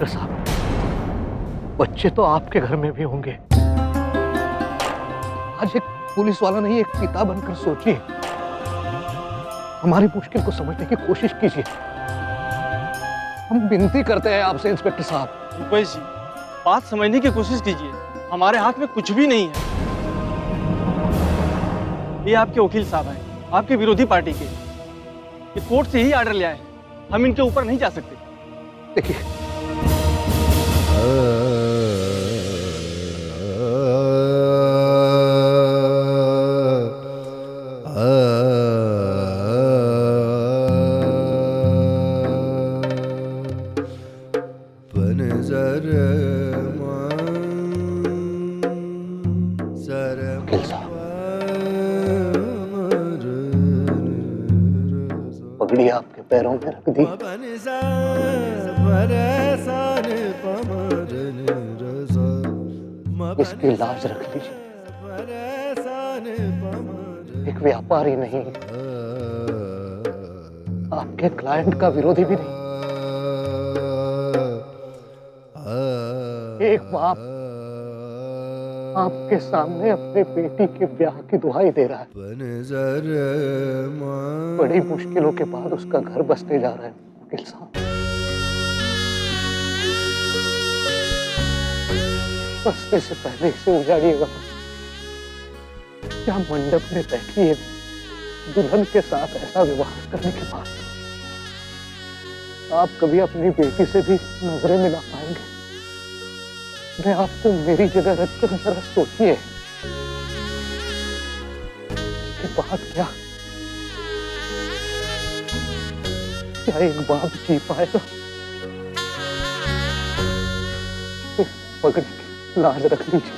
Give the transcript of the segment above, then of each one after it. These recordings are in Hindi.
साहब, बच्चे तो आपके घर में भी होंगे। आज एक पुलिस वाला नहीं, एक पिता बनकर सोचिए, हमारी मुश्किल को समझने की कोशिश कीजिए। हम विनती करते हैं आपसे इंस्पेक्टर साहब। रुपेश जी, बात समझने की कोशिश कीजिए, हमारे हाथ में कुछ भी नहीं है। ये आपके वकील साहब हैं, आपके विरोधी पार्टी के। ये कोर्ट से ही आर्डर लिया है, हम इनके ऊपर नहीं जा सकते। देखिए, वकील साहब, पगड़ी आपके पैरों में रख दी, इसकी लाज रख लीजिए। एक व्यापारी नहीं, आपके क्लाइंट का विरोधी भी नहीं, एक बाप आपके सामने अपने बेटी के ब्याह की दुहाई दे रहा है। बड़ी मुश्किलों के बाद उसका घर बसने जा रहा है वकील साहब। बसने से पहले इसे उजाड़िएगा। क्या मंडप में बैठी है दुल्हन के साथ ऐसा व्यवहार करने के बाद आप कभी अपनी बेटी से भी नजरें मिला पाएंगे? मैं आपको मेरी जगह रखकर जरा सोचिए, इसके बाद क्या एक बाप जी पाएगा? इस पगड़ी की लाज रख लीजिए।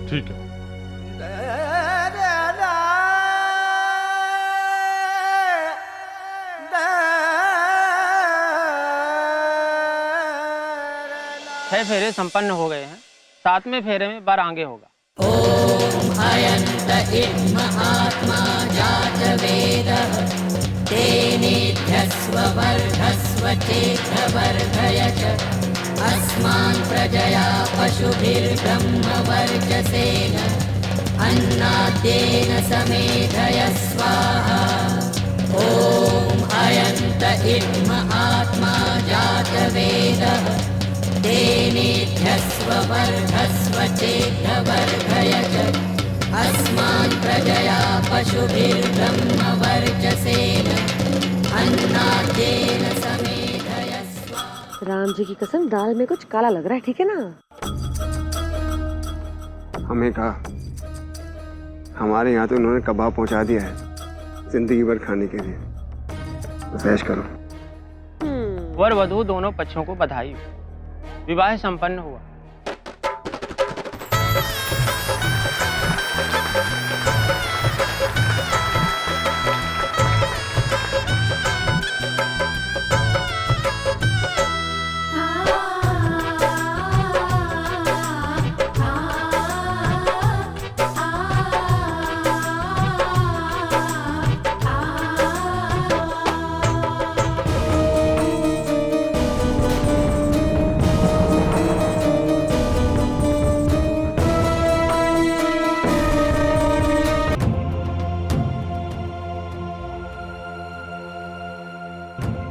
ठीक है। छह फेरे संपन्न हो गए हैं, 7वें फेरे में बारांगे होगा। ओम अयंत इद्म आत्मा जात वेदः तेनेध्यस्व वर्धस्व चेत्र वर्धय च अस्मान् प्रजया पशुभिर्ब्रह्म वर्चसेन अन्नाद्येन समेधय स्वाहा। ओम अयंत इद्म आत्मा जात वेदः तेनेध्यस्व वर्धस्व चेत्र वर्धय च अस्मान् प्रजया पशुभिर्ब्रह्म वर्चसेन अन्नाद्येन समेधय स्वाहा। राम जी की कसम, दाल में कुछ काला लग रहा है, ठीक है ना? हमें कहा हमारे यहाँ तो उन्होंने कबाब पहुँचा दिया है जिंदगी भर खाने के लिए। तो ऐश करो। वर वधू दोनों पक्षों को बधाई। विवाह संपन्न हुआ।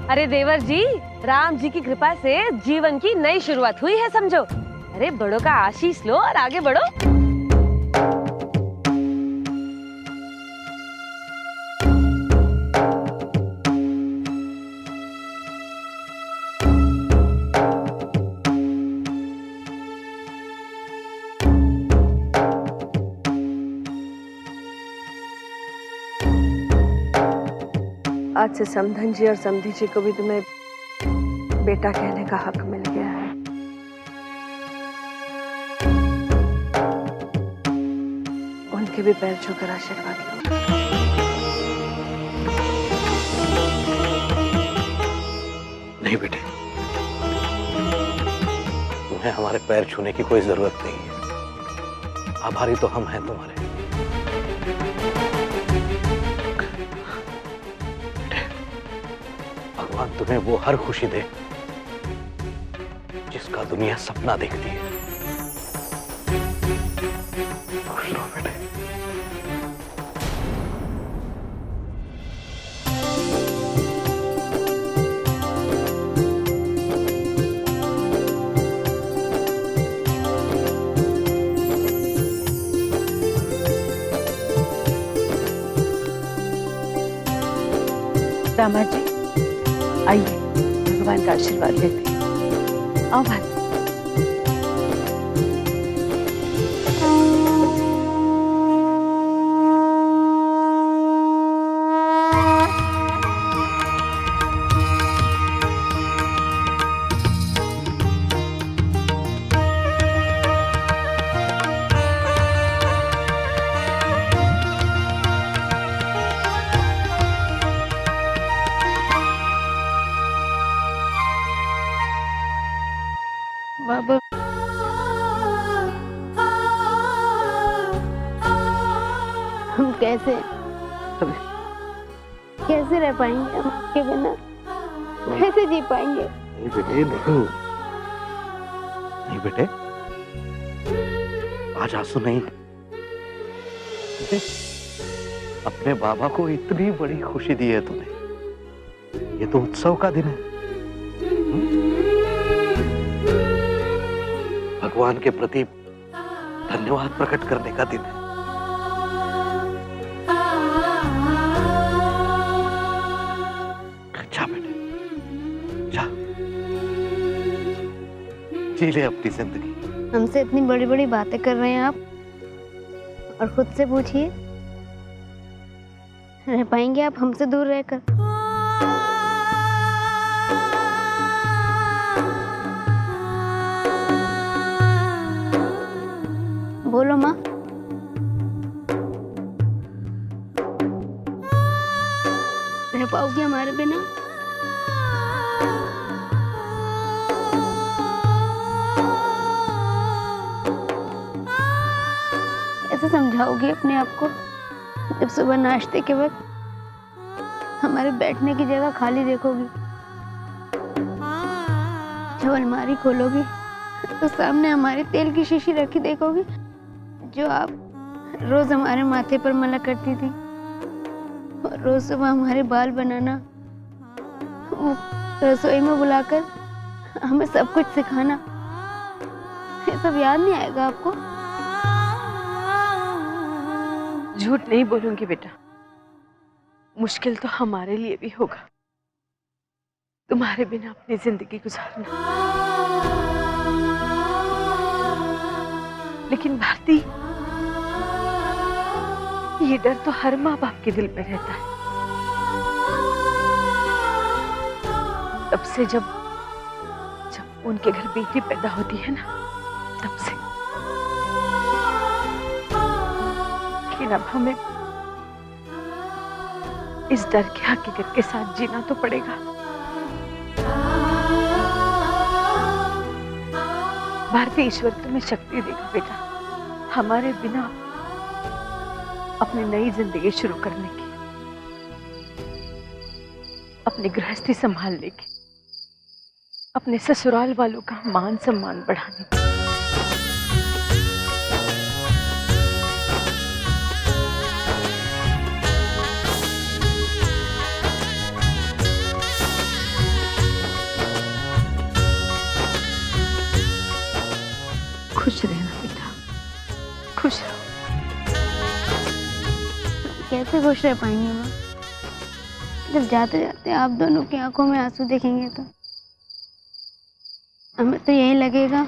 अरे देवर जी, राम जी की कृपा से जीवन की नई शुरुआत हुई है समझो। अरे बड़ों का आशीष लो और आगे बढ़ो। आज से समधन जी और समधी जी को भी तुम्हें बेटा कहने का हक मिल गया है। उनके भी पैर छूकर आशीर्वाद लो। नहीं बेटे, तुम्हें हमारे पैर छूने की कोई जरूरत नहीं है। आभारी तो हम हैं तुम्हारे। भगवान तुम्हें वो हर खुशी दे जिसका दुनिया सपना देखती है। खुश रहो बेटे। दामाद जी, आइए भगवान का आशीर्वाद लेते हैं। आओ भाई। बाबा, हम कैसे रह पाएंगे हम आपके बिना? कैसे जी पाएंगे? नहीं बेटे, नहीं बेटे, आज आंसू नहीं। अपने बाबा को इतनी बड़ी खुशी दी है तूने। ये तो उत्सव का दिन है। भगवान के प्रति धन्यवाद प्रकट करने का दिन है। जा बेटे, जा, जी ले अपनी जिंदगी। हमसे इतनी बड़ी बड़ी बातें कर रहे हैं आप, और खुद से पूछिए, रह पाएंगे आप हमसे दूर रहकर? बोलो माँ। रह पाओगी हमारे बिना? कैसे समझाओगी अपने आप को जब सुबह नाश्ते के वक्त हमारे बैठने की जगह खाली देखोगी, जब अलमारी खोलोगी तो सामने हमारे तेल की शीशी रखी देखोगी जो आप रोज हमारे माथे पर मला करती थी, और रोज सुबह हमारे बाल बनाना, वो रसोई में बुलाकर हमें सब कुछ सिखाना, ये सब याद नहीं आएगा आपको? झूठ नहीं बोलूंगी बेटा, मुश्किल तो हमारे लिए भी होगा तुम्हारे बिना अपनी जिंदगी गुजारना। लेकिन भारती, ये डर तो हर माँ बाप के दिल में रहता है। तब से जब उनके घर बेटी पैदा होती है ना, तब से। लेकिन अब हमें इस डर की हकीकत के साथ जीना तो पड़ेगा। भारती, ईश्वर तुम्हें शक्ति देगा बेटा, हमारे बिना अपनी नई जिंदगी शुरू करने की, अपनी गृहस्थी संभालने की, अपने ससुराल वालों का मान सम्मान बढ़ाने की। खुश रहना बेटा, खुश रहो। कैसे खुश रह पाएंगे माँ? जब जाते जाते आप दोनों की आंखों में आंसू देखेंगे तो हमें तो यही लगेगा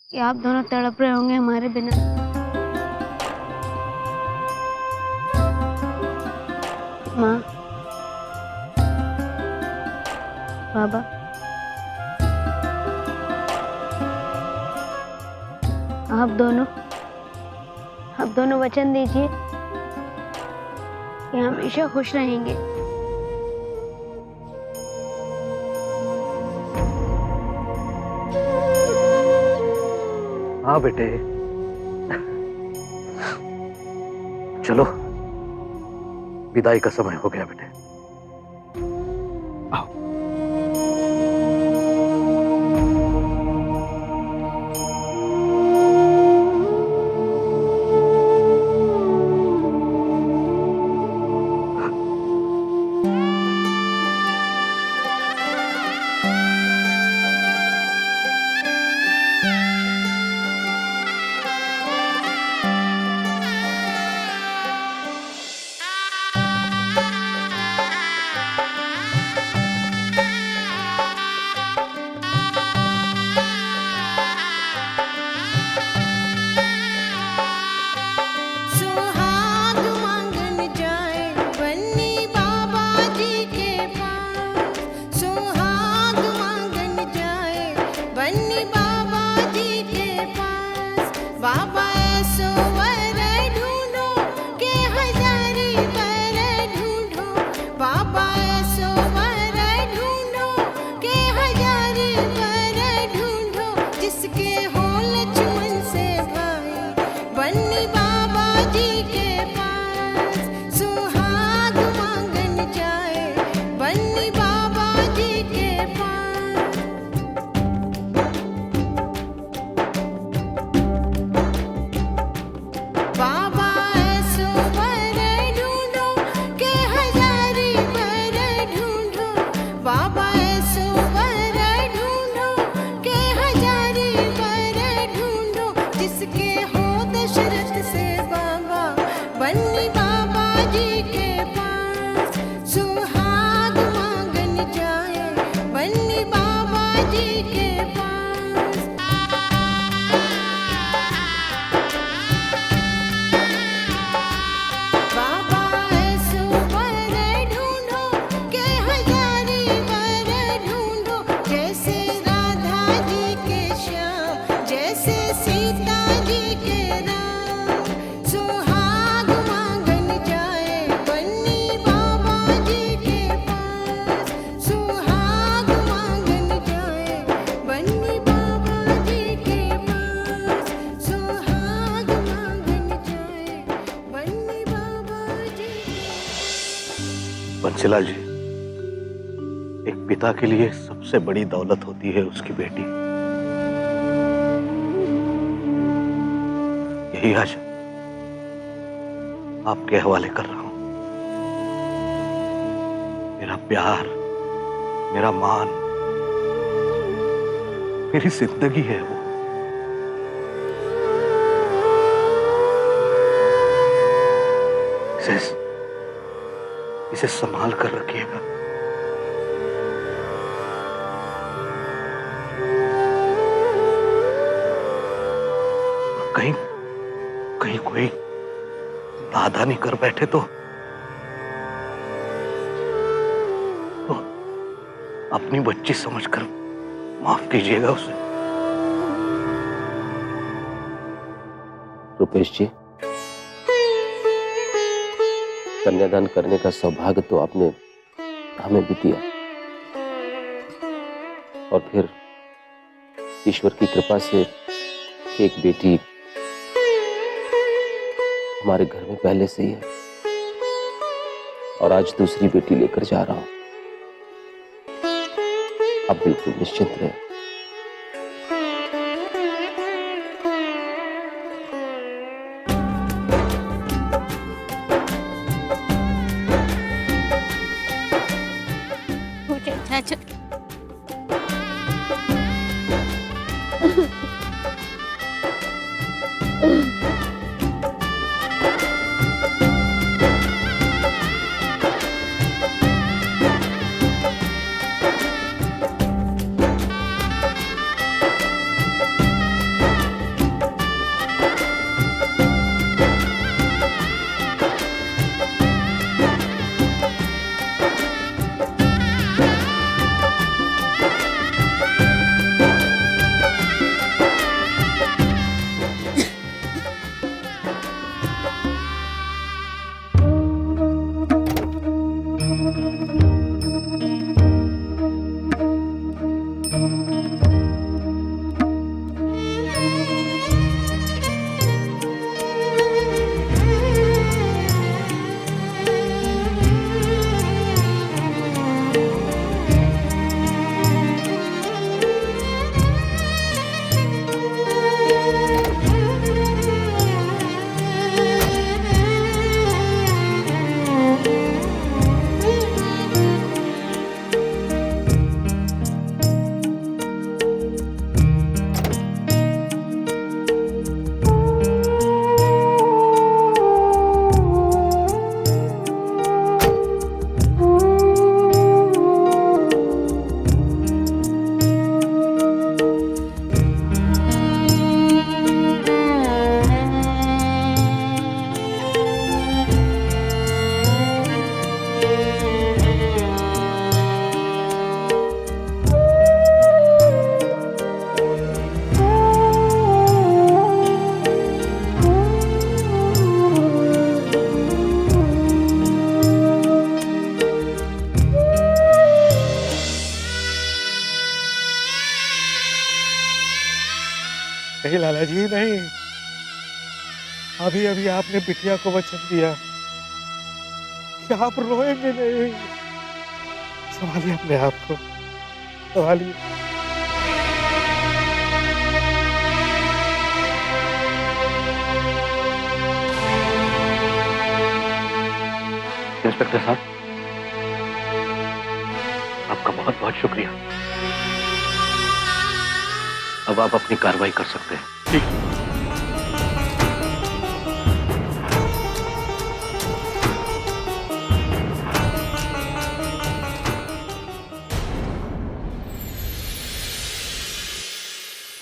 कि आप दोनों तड़प रहे होंगे हमारे बिना। माँ, बाबा, आप दोनों वचन दीजिए कि हमेशा खुश रहेंगे। हाँ बेटे, चलो विदाई का समय हो गया बेटे। बंसीलाल जी, एक पिता के लिए सबसे बड़ी दौलत होती है उसकी बेटी। यही आज आपके हवाले कर रहा हूं। मेरा प्यार, मेरा मान, मेरी जिंदगी है वो। इसे संभाल कर रखिएगा। कहीं कहीं कोई दादा नहीं कर बैठे तो अपनी बच्ची समझकर माफ कीजिएगा उसे। रुपेश जी, कन्यादान करने का सौभाग्य तो आपने हमें भी दिया, और फिर ईश्वर की कृपा से एक बेटी हमारे घर में पहले से ही है, और आज दूसरी बेटी लेकर जा रहा हूं। अब बिल्कुल निश्चिंत रहे। नहीं लाला जी, नहीं। अभी अभी आपने बिटिया को वचन दिया कि आप रोएंगे नहीं। संभालिए अपने आप को, संभालिए। इंस्पेक्टर साहब, आपका बहुत बहुत शुक्रिया। अब आप अपनी कार्रवाई कर सकते हैं। ठीक।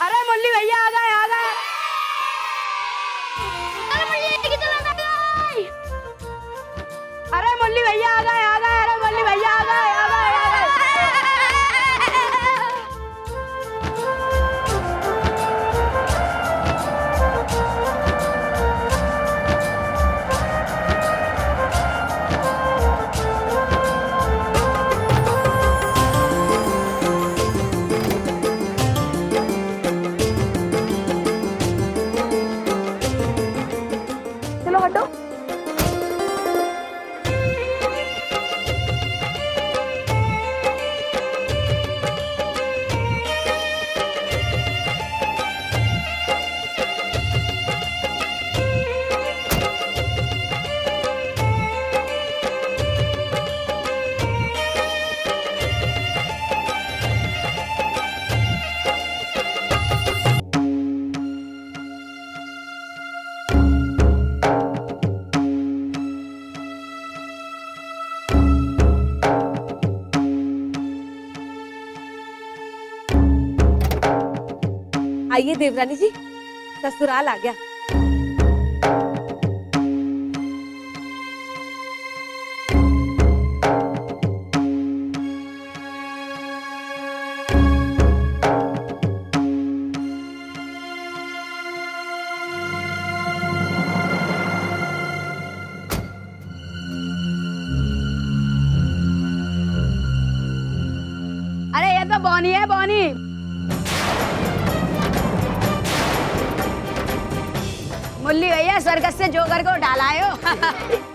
अरे मुरली भैया आ गए, आ गए। अरे मुरली भैया आ गए, आ गए। अरे मुरली भैया आ गए, आ गए, आ गए। चलो हटो। आइए देवरानी जी, ससुराल आ गया। अरे ये तो बॉनी है, बॉनी। मुरली भैया स्वर्ग से जोकर को डालायो।